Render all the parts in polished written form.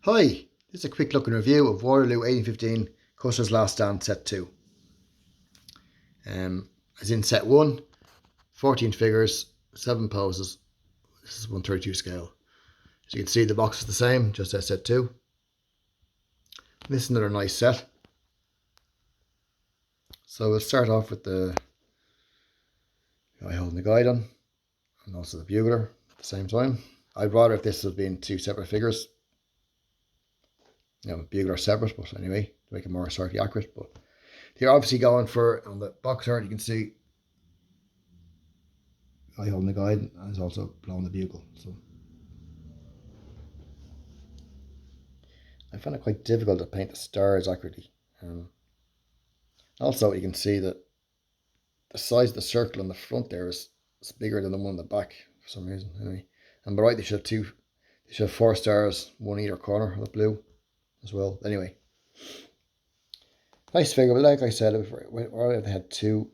Hi, this is a quick look and review of Waterloo 1815 Custer's Last Stand Set 2. As in Set 1, 14 figures, 7 poses. This is 132 scale. As you can see, the box is the same, just as Set 2. This is another nice set. So we'll start off with the guy holding the guide on, and also the bugler at the same time. I'd rather if this had been two separate figures. Bugler separate, but anyway, to make it more historically accurate. But they're obviously going for, on the box art, you can see guy holding the guide and he's also blowing the bugle. So I find it quite difficult to paint the stars accurately. Also, you can see that the size of the circle on the front there is bigger than the one on the back for some reason. Anyway, and by right, they should have 4 stars, one either corner of the blue as well. Anyway, nice figure, but like I said, if they had two,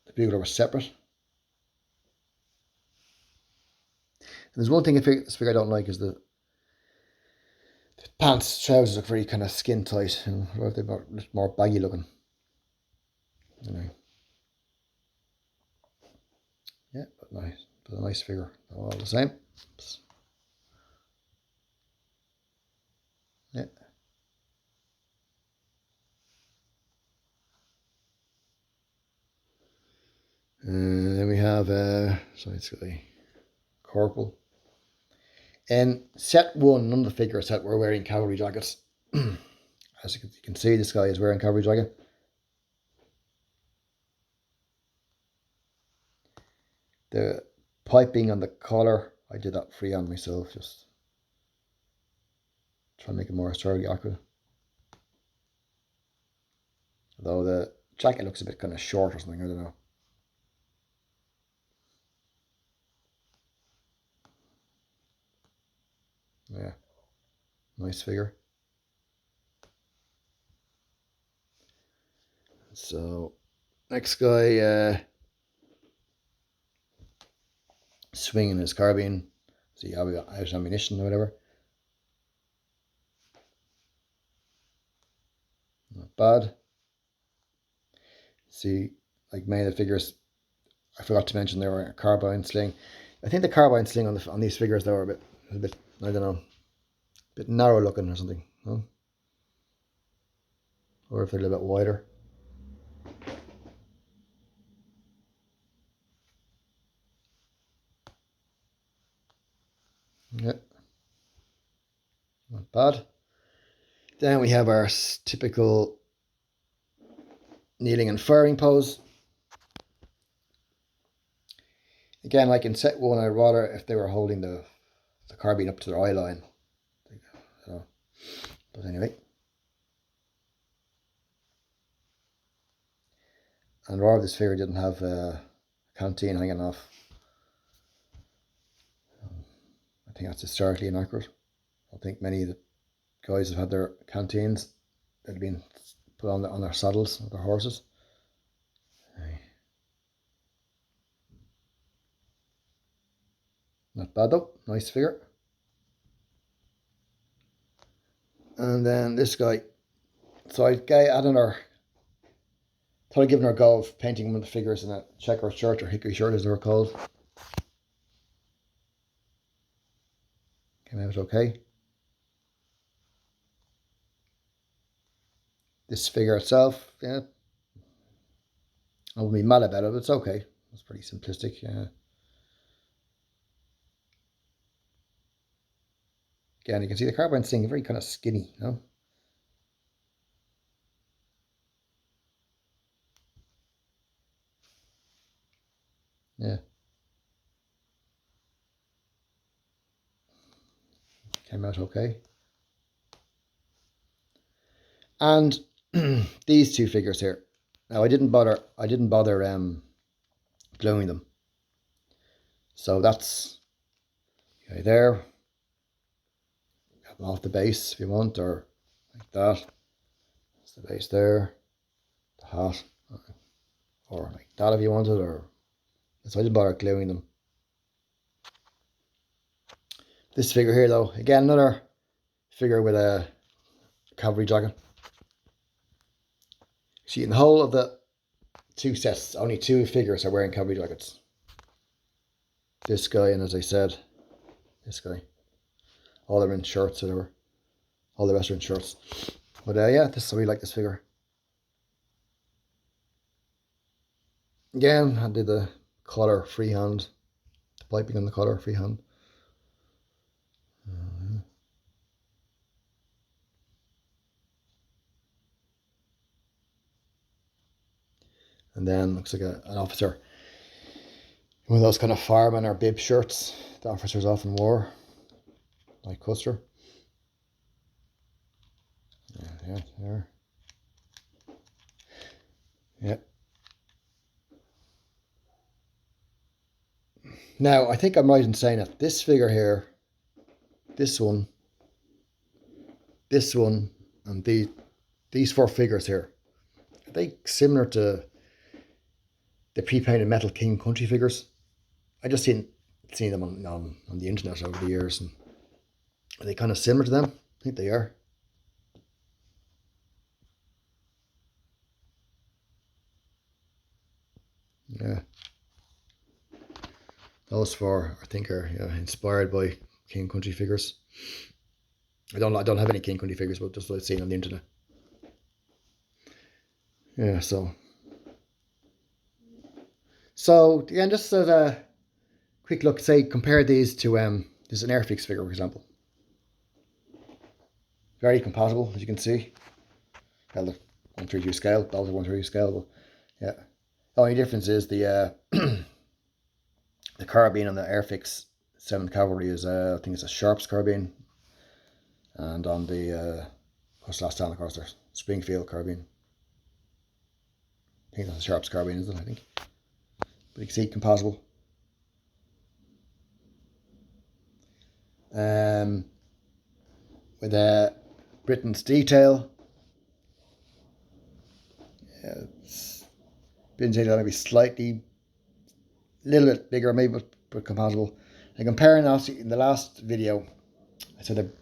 the bugler was separate. And there's one thing this figure I don't like is the pants, trousers look very kind of skin tight, and they're more baggy looking. Anyway, yeah, but a nice figure, all the same. Yeah. Then we have it's a corporal. In set 1, none of the figures that were wearing cavalry jackets. As you can see, this guy is wearing a cavalry jacket. The piping on the collar, I did that free on myself, just try and make it more historically accurate. Although the jacket looks a bit kind of short or something, I don't know. Yeah, nice figure. So, next guy, swinging his carbine. See how we got out ammunition or whatever. Not bad. See, like many of the figures, I forgot to mention they were a carbine sling. I think the carbine sling on these figures, they were a bit, I don't know, a bit narrow looking or something, no? Or if they're a little bit wider. Yeah, not bad. Then we have our typical kneeling and firing pose. Again, like in set 1, I'd rather if they were holding the carbine up to their eye line. But anyway. And rather this figure didn't have a canteen hanging off. I think that's historically inaccurate. I think many of the guys have had their canteens that have been put on their saddles of their horses. Not bad though, nice figure. And then this guy, so I thought I'd given her a go of painting one of the figures in a checker shirt or hickory shirt as they were called. Came out okay. This figure itself, yeah, I wouldn't be mad about it, but it's okay. It's pretty simplistic. Yeah. Again, you can see the carbine sling very kind of skinny, you know. Yeah. Came out okay. And these two figures here. Now I didn't bother gluing them. So that's okay there. Have them off the base if you want, or like that. That's the base there. The hat. Or like that if you wanted, or so I didn't bother gluing them. This figure here though, again another figure with a cavalry jacket. See, in the whole of the 2 sets, only 2 figures are wearing cavalry jackets. This guy, and as I said, this guy. All are in shirts, whatever. All the rest are in shirts. But yeah, this I really like this figure. Again, I did the collar freehand, the piping on the collar freehand. And then looks like an officer. One of those kind of fireman or bib shirts the officers often wore, like Custer. Yeah, there. Yeah. Now, I think I'm right in saying that this figure here, this one, and these 4 figures here, are they similar to the pre-painted metal King Country figures? I just seen them on the internet over the years, and are they kind of similar to them? I think they are. Yeah. Those 4, I think, are inspired by King Country figures. I don't have any King Country figures, but just what I've seen on the internet. Yeah, so yeah, just as a quick look, say compare these to this is an Airfix figure, for example. Very compatible, as you can see. Well, the 1/32 scale, both are 1/32 scale, but yeah. The only difference is the the carbine on the Airfix 7th Cavalry is I think it's a Sharps carbine, and on the Custer last time, of course, there's Springfield carbine. I think that's a Sharps carbine, isn't it? I think. But you can see compatible. With Britain's detail. Britain's detail maybe slightly, a little bit bigger maybe, but compatible. And comparing, obviously, in the last video, I said that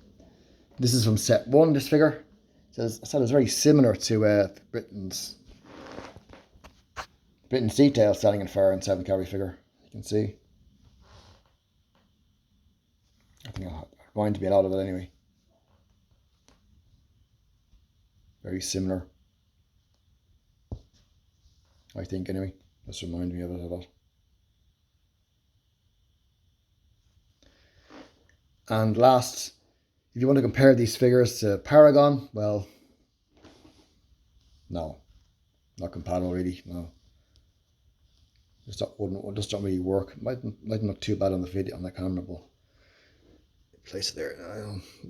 this is from set 1, this figure. I said it's very similar to Britain's detail standing in fire and 7th Cavalry figure. You can see. I think I'll going to be a lot of it anyway. Very similar. I think anyway. Just remind me of it a lot. And last, if you want to compare these figures to Paragon, well, no, not compatible really. No, just don't really work. Mightn't look too bad on the video on the camera, but place it there.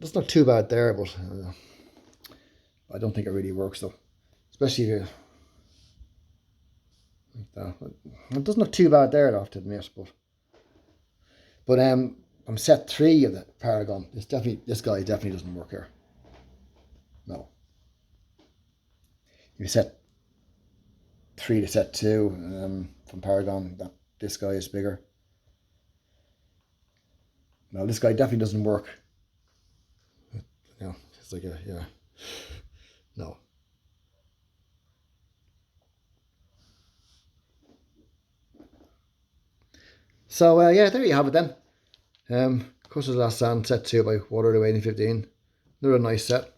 It's not too bad there, but I don't think it really works though. Especially if you like that. It doesn't look too bad there, I have to admit, but I'm set 3 of the Paragon. This guy definitely doesn't work here. No. If you set 3 to set 2 from Paragon, this guy is bigger. No, this guy definitely doesn't work. No, it's like yeah. No. So yeah, there you have it then. Custer's Last Stand, set 2 by Waterloo 1815. Another nice set.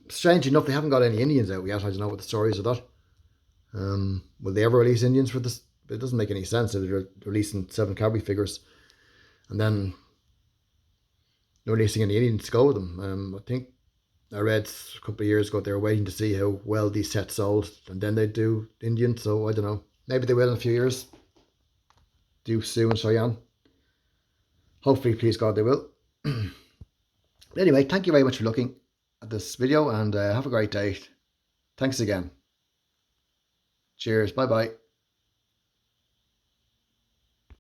Strange enough, they haven't got any Indians out yet. I don't know what the story is of that. Will they ever release Indians for this? It doesn't make any sense if they're releasing 7 Cavalry figures and then they're releasing any Indians to go with them. I think I read a couple of years ago they were waiting to see how well these sets sold and then they'd do Indians. So I don't know. Maybe they will in a few years. Do Sue and Cheyenne. Hopefully, please God, they will. But anyway, thank you very much for looking at this video and have a great day. Thanks again. Cheers. Bye bye.